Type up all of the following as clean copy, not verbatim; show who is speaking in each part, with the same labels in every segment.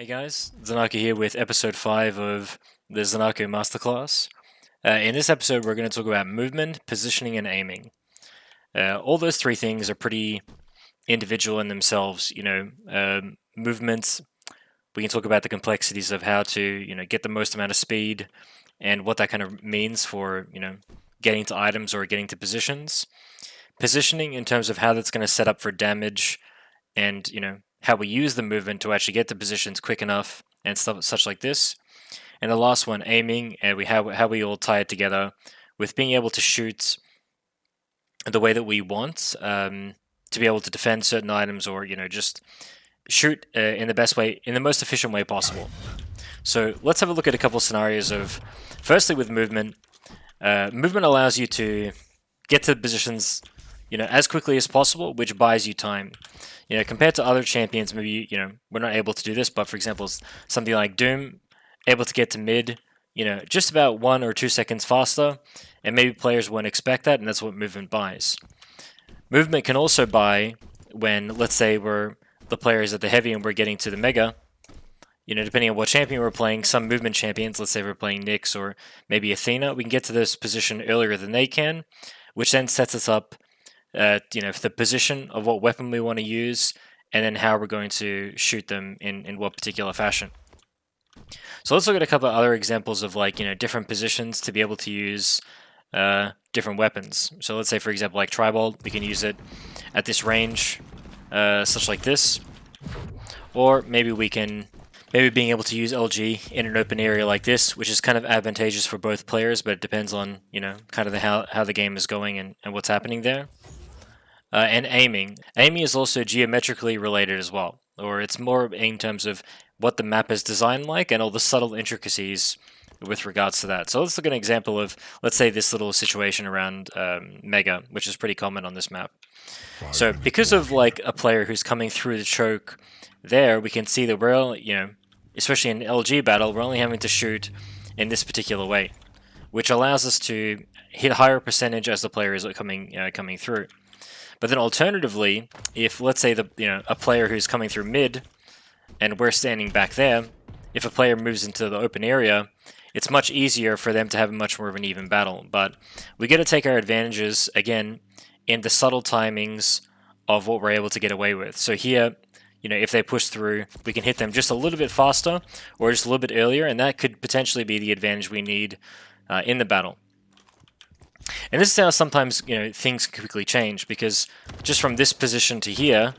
Speaker 1: Hey guys, Zanako here with episode 5 of the Zanako Masterclass. In this episode, we're going to talk about movement, positioning, and aiming. All those three things are pretty individual in themselves. Movements, we can talk about the complexities of how to, get the most amount of speed and what that kind of means for, getting to items or getting to positions. Positioning in terms of how that's going to set up for damage and, how we use the movement to actually get to positions quick enough and stuff such like this. And the last one, aiming, and we have how we all tie it together with being able to shoot the way that we want, to be able to defend certain items or just shoot in the best way, in the most efficient way possible. So let's have a look at a couple of scenarios of, firstly with movement. Movement allows you to get to positions, as quickly as possible, which buys you time. Compared to other champions, maybe we're not able to do this, but for example, something like Doom, able to get to mid, just about 1 or 2 seconds faster, and maybe players won't expect that, and that's what movement buys. Movement can also buy when, let's say, the player is at the heavy and we're getting to the mega. Depending on what champion we're playing, some movement champions, let's say we're playing Nyx or maybe Athena, we can get to this position earlier than they can, which then sets us up for the position of what weapon we want to use, and then how we're going to shoot them in what particular fashion. So let's look at a couple of other examples of different positions to be able to use different weapons. So let's say, for example, like Tribald, we can use it at this range, such like this, or maybe being able to use LG in an open area like this, which is kind of advantageous for both players, but it depends on kind of how the game is going and what's happening there. And aiming. Aiming is also geometrically related as well, or it's more in terms of what the map is designed like and all the subtle intricacies with regards to that. So let's look at an example of, let's say, this little situation around Mega, which is pretty common on this map. So because of like a player who's coming through the choke there, we can see that we're, especially in LG battle, we're only having to shoot in this particular way, which allows us to hit higher percentage as the player is coming through. But then alternatively, if let's say a player who's coming through mid and we're standing back there, if a player moves into the open area, it's much easier for them to have much more of an even battle. But we got to take our advantages again in the subtle timings of what we're able to get away with. So here, if they push through, we can hit them just a little bit faster or just a little bit earlier, and that could potentially be the advantage we need in the battle. And this is how sometimes things can quickly change, because just from this position to here,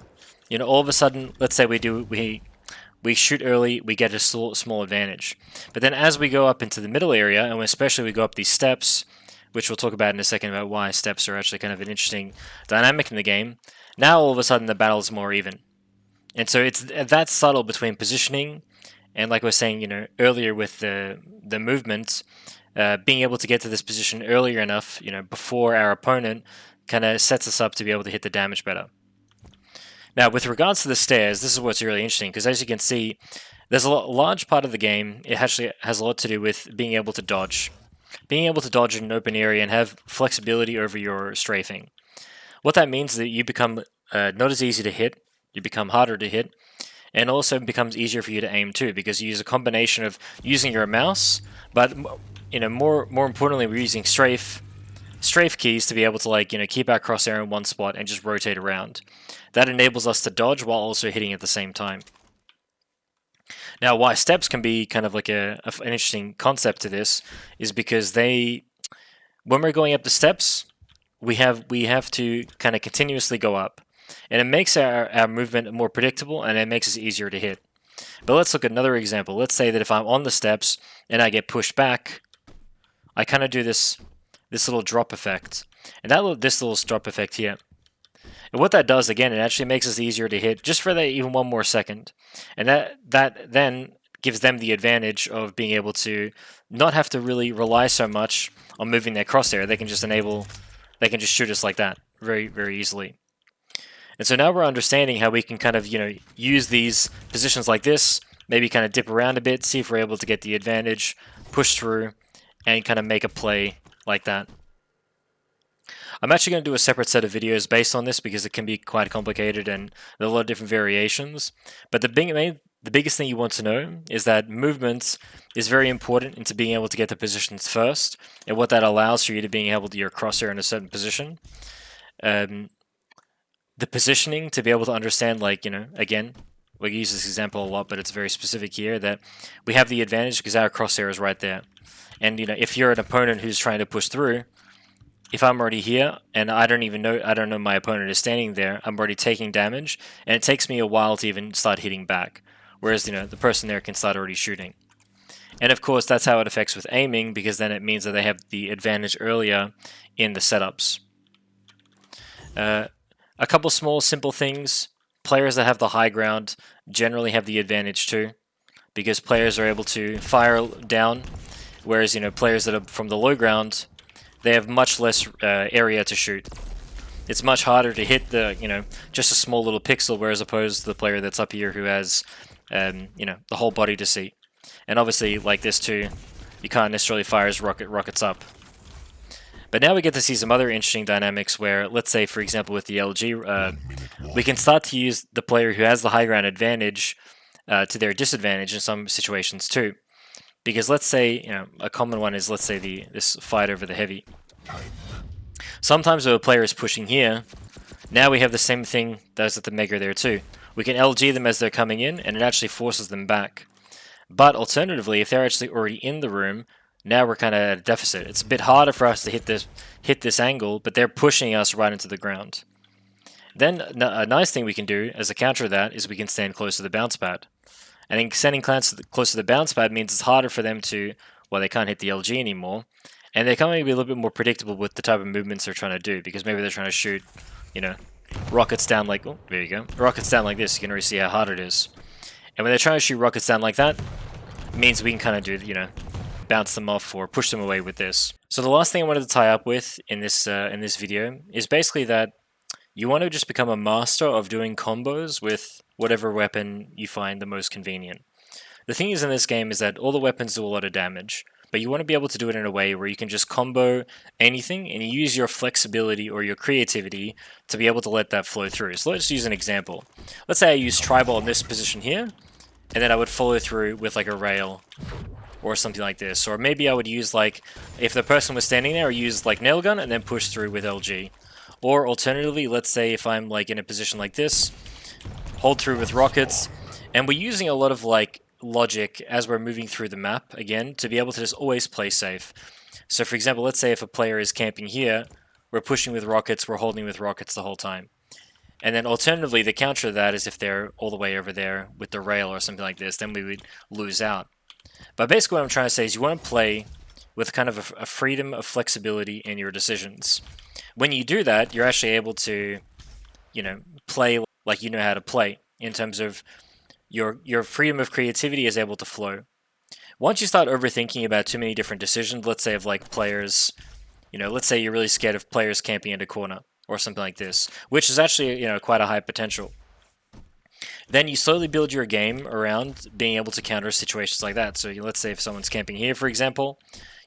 Speaker 1: all of a sudden, let's say we shoot early, we get a small advantage. But then as we go up into the middle area, and especially we go up these steps, which we'll talk about in a second about why steps are actually kind of an interesting dynamic in the game, now all of a sudden the battle is more even. And so it's that subtle between positioning and, like I was saying, earlier with the movement, being able to get to this position earlier enough, before our opponent, kind of sets us up to be able to hit the damage better. Now, with regards to the stairs, this is what's really interesting, because as you can see, there's a large part of the game, it actually has a lot to do with being able to dodge. Being able to dodge in an open area and have flexibility over your strafing. What that means is that you become not as easy to hit, you become harder to hit, and also it becomes easier for you to aim too, because you use a combination of using your mouse, but more importantly, we're using strafe keys to be able to keep our crosshair in one spot and just rotate around. That enables us to dodge while also hitting at the same time. Now, why steps can be kind of like an interesting concept to this is because when we're going up the steps, we have to kind of continuously go up, and it makes our movement more predictable, and it makes it easier to hit. But let's look at another example. Let's say that if I'm on the steps and I get pushed back, I kind of do this little drop effect, and this little drop effect here. And what that does, again, it actually makes it easier to hit just for that even one more second. And that then gives them the advantage of being able to not have to really rely so much on moving their crosshair. They can just shoot us like that very, very easily. And so now we're understanding how we can kind of, use these positions like this, maybe kind of dip around a bit, see if we're able to get the advantage, push through, and kind of make a play like that. I'm actually going to do a separate set of videos based on this because it can be quite complicated and there are a lot of different variations. But the the biggest thing you want to know is that movement is very important into being able to get the positions first, and what that allows for you to being able to your crosshair in a certain position. The positioning to be able to understand, like, again, we use this example a lot, but it's very specific here, that we have the advantage because our crosshair is right there. And, if you're an opponent who's trying to push through, if I'm already here and I don't know my opponent is standing there, I'm already taking damage, and it takes me a while to even start hitting back. Whereas, the person there can start already shooting. And of course, that's how it affects with aiming, because then it means that they have the advantage earlier in the setups. A couple small simple things. Players that have the high ground generally have the advantage too, because players are able to fire down, whereas players that are from the low ground, they have much less area to shoot. It's much harder to hit the just a small little pixel, whereas opposed to the player that's up here who has the whole body to see. And obviously, like this too, you can't necessarily fire as rockets up. But now we get to see some other interesting dynamics where, let's say, for example, with the LG, we can start to use the player who has the high ground advantage to their disadvantage in some situations too. Because let's say, a common one is, let's say, this fight over the heavy. Sometimes when a player is pushing here, now we have the same thing that's at the Mega there too. We can LG them as they're coming in, and it actually forces them back. But alternatively, if they're actually already in the room, now we're kind of at a deficit. It's a bit harder for us to hit this angle, but they're pushing us right into the ground. Then a nice thing we can do as a counter to that is we can stand close to the bounce pad. And in standing close to the bounce pad means it's harder for them to, well, they can't hit the LG anymore, and they can maybe be a little bit more predictable with the type of movements they're trying to do, because maybe they're trying to shoot, rockets down like, oh, there you go, rockets down like this. You can already see how hard it is. And when they're trying to shoot rockets down like that, it means we can kind of do, bounce them off or push them away with this. So the last thing I wanted to tie up with in this video is basically that you want to just become a master of doing combos with whatever weapon you find the most convenient. The thing is in this game is that all the weapons do a lot of damage, but you want to be able to do it in a way where you can just combo anything and you use your flexibility or your creativity to be able to let that flow through. So let's use an example. Let's say I use Tribal in this position here, and then I would follow through with like a rail or something like this. Or maybe I would use, like, if the person was standing there, use like nail gun and then push through with LG. Or alternatively, let's say if I'm like in a position like this, hold through with rockets. And we're using a lot of like logic as we're moving through the map, again, to be able to just always play safe. So for example, let's say if a player is camping here, we're pushing with rockets, we're holding with rockets the whole time. And then alternatively, the counter to that is if they're all the way over there with the rail or something like this, then we would lose out. But basically what I'm trying to say is you want to play with kind of a freedom of flexibility in your decisions. When you do that, you're actually able to, play like you know how to play, in terms of your freedom of creativity is able to flow. Once you start overthinking about too many different decisions, let's say of like players, let's say you're really scared of players camping in a corner or something like this, which is actually, quite a high potential. Then you slowly build your game around being able to counter situations like that. So let's say if someone's camping here, for example,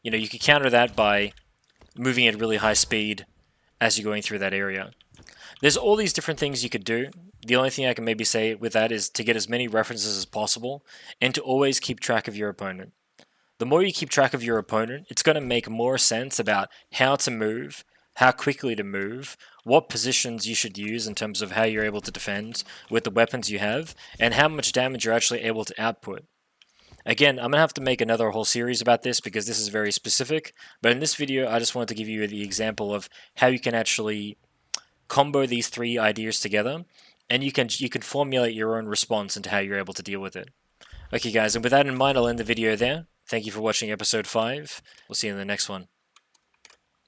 Speaker 1: you could counter that by moving at really high speed as you're going through that area. There's all these different things you could do. The only thing I can maybe say with that is to get as many references as possible and to always keep track of your opponent. The more you keep track of your opponent, it's going to make more sense about how to move, how quickly to move, what positions you should use in terms of how you're able to defend with the weapons you have, and how much damage you're actually able to output. Again, I'm going to have to make another whole series about this because this is very specific, but in this video I just wanted to give you the example of how you can actually combo these three ideas together, and you can formulate your own response into how you're able to deal with it. Okay guys, and with that in mind, I'll end the video there. Thank you for watching episode 5. We'll see you in the next one.